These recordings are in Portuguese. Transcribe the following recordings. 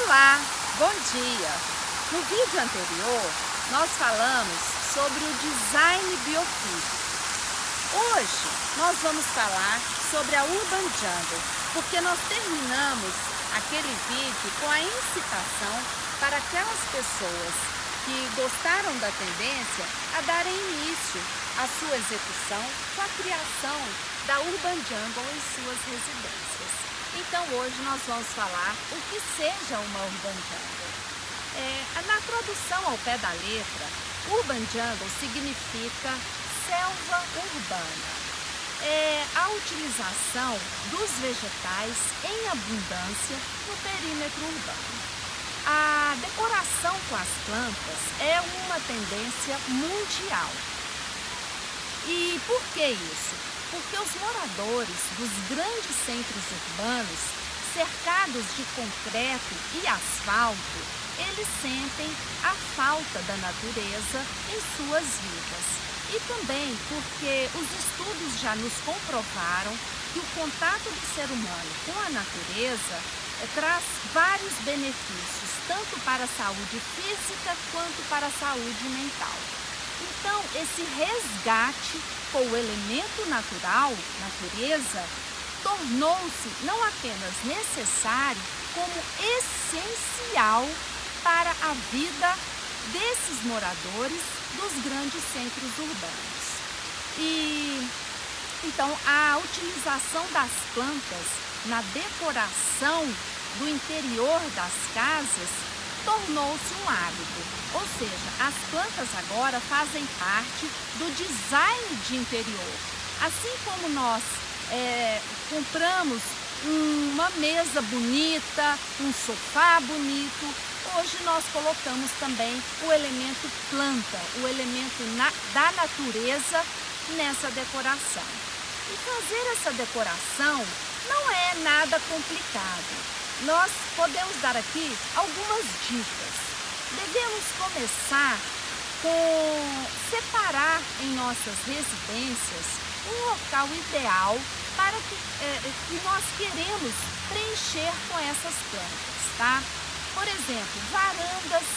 Olá, bom dia! No vídeo anterior, nós falamos sobre o design biofísico. Hoje, nós vamos falar sobre a Urban Jungle, porque nós terminamos aquele vídeo com a incitação para aquelas pessoas que gostaram da tendência a darem início à sua execução com a criação da Urban Jungle em suas residências. Então hoje nós vamos falar o que seja uma Urban Jungle. Na tradução ao pé da letra, Urban Jungle significa selva urbana. É a utilização dos vegetais em abundância no perímetro urbano. A decoração com as plantas é uma tendência mundial. E por que isso? Porque os moradores dos grandes centros urbanos, cercados de concreto e asfalto, eles sentem a falta da natureza em suas vidas. E também porque os estudos já nos comprovaram que o contato do ser humano com a natureza traz vários benefícios, tanto para a saúde física quanto para a saúde mental. Então, esse resgate com o elemento natural, natureza, tornou-se não apenas necessário, como essencial para a vida desses moradores dos grandes centros urbanos. E então a utilização das plantas na decoração do interior das casas tornou-se um hábito, ou seja, as plantas agora fazem parte do design de interior. Assim como nós compramos uma mesa bonita, um sofá bonito, hoje nós colocamos também o elemento planta, o elemento da natureza nessa decoração. E fazer essa decoração não é nada complicado. Nós podemos dar aqui algumas dicas. Devemos começar com separar em nossas residências um local ideal para que nós queremos preencher com essas plantas, tá? Por exemplo, varandas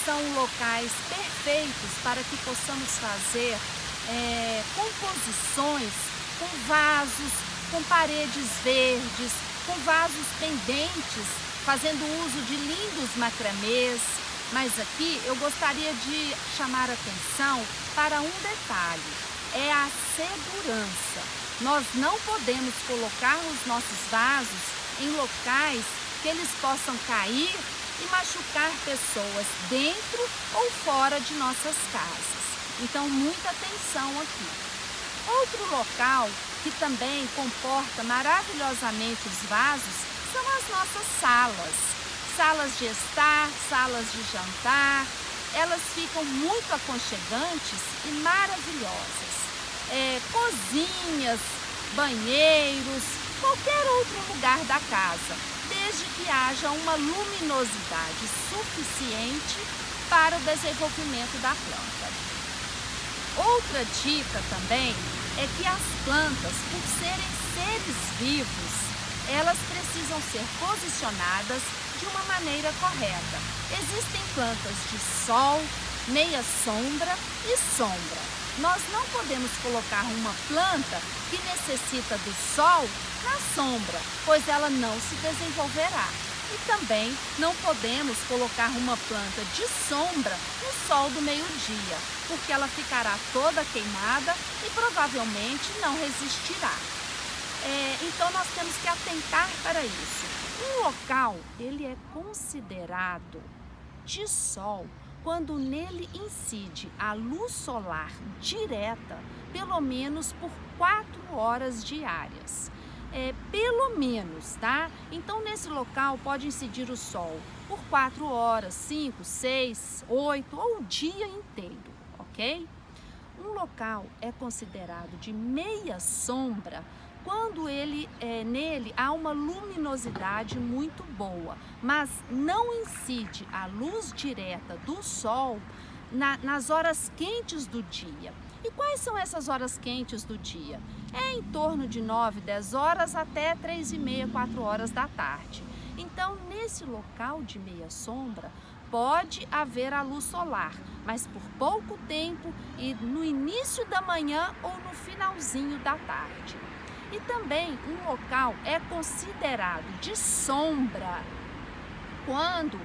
são locais perfeitos para que possamos fazer composições com vasos, com paredes verdes, com vasos pendentes, fazendo uso de lindos macramês. Mas aqui eu gostaria de chamar a atenção para um detalhe, é a segurança. Nós não podemos colocar os nossos vasos em locais que eles possam cair e machucar pessoas dentro ou fora de nossas casas. Então, muita atenção aqui. Outro local que também comporta maravilhosamente os vasos são as nossas salas. Salas de estar, salas de jantar, elas ficam muito aconchegantes e maravilhosas. Cozinhas, banheiros, qualquer outro lugar da casa, desde que haja uma luminosidade suficiente para o desenvolvimento da planta. Outra dica também é que as plantas, por serem seres vivos, elas precisam ser posicionadas de uma maneira correta. Existem plantas de sol, meia sombra e sombra. Nós não podemos colocar uma planta que necessita do sol na sombra, pois ela não se desenvolverá. E também não podemos colocar uma planta de sombra no sol do meio-dia, porque ela ficará toda queimada e provavelmente não resistirá. Então nós temos que atentar para isso. Um local, ele é considerado de sol quando nele incide a luz solar direta, pelo menos por 4 horas diárias. Pelo menos, tá? Então nesse local pode incidir o sol por 4 horas, 5, 6, 8 ou o dia inteiro, ok? Um local é considerado de meia sombra quando nele há uma luminosidade muito boa, mas não incide a luz direta do sol nas horas quentes do dia. E quais são essas horas quentes do dia? É em torno de 9, 10 horas até 3h30, 4 horas da tarde. Então, Então, nesse local de meia sombra, pode haver a luz solar, mas por pouco tempo e no início da manhã ou no finalzinho da tarde. E também um local é considerado de sombra quando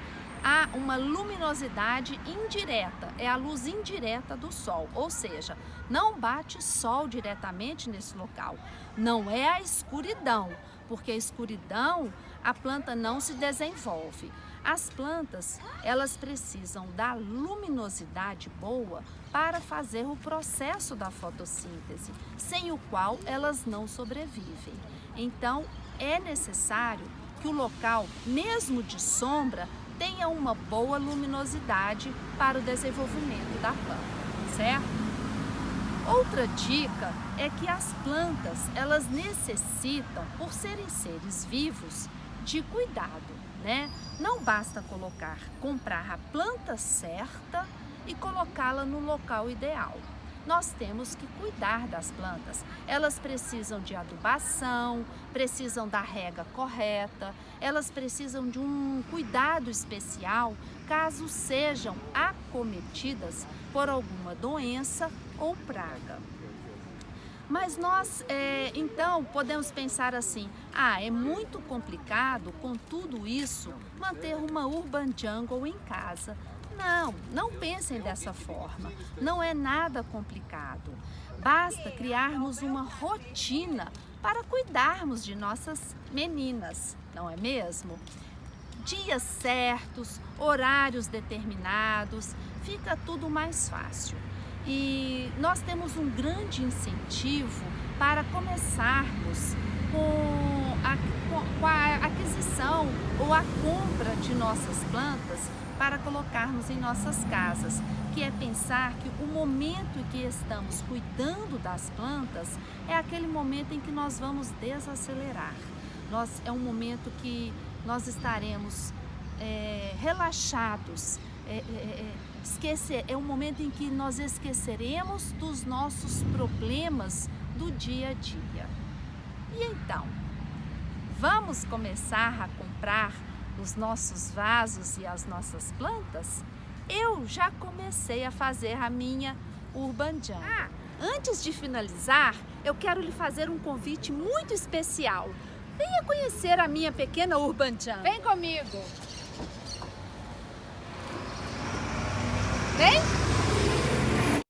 há uma luminosidade indireta, é a luz indireta do sol, ou seja, não bate sol diretamente nesse local. Não é a escuridão, porque a escuridão a planta não se desenvolve. As plantas, elas precisam da luminosidade boa para fazer o processo da fotossíntese, sem o qual elas não sobrevivem. Então, é necessário que o local, mesmo de sombra, tenha uma boa luminosidade para o desenvolvimento da planta, certo? Outra dica é que as plantas, elas necessitam, por serem seres vivos, de cuidado, né? Não basta comprar a planta certa e colocá-la no local ideal. Nós temos que cuidar das plantas. Elas precisam de adubação, precisam da rega correta, elas precisam de um cuidado especial caso sejam acometidas por alguma doença ou praga. Mas nós, então, podemos pensar assim, é muito complicado com tudo isso manter uma urban jungle em casa. Não pensem dessa forma, não é nada complicado. Basta criarmos uma rotina para cuidarmos de nossas meninas, não é mesmo? Dias certos, horários determinados, fica tudo mais fácil. E nós temos um grande incentivo para começarmos com a aquisição ou a compra de nossas plantas para colocarmos em nossas casas, que é pensar que o momento em que estamos cuidando das plantas é aquele momento em que nós vamos desacelerar. É um momento que nós estaremos relaxados, é um momento em que nós esqueceremos dos nossos problemas do dia a dia. E então, vamos começar a comprar os nossos vasos e as nossas plantas? Eu já comecei a fazer a minha urban jungle. Antes de finalizar, eu quero lhe fazer um convite muito especial. Venha conhecer a minha pequena urban jungle. Vem comigo! Vem!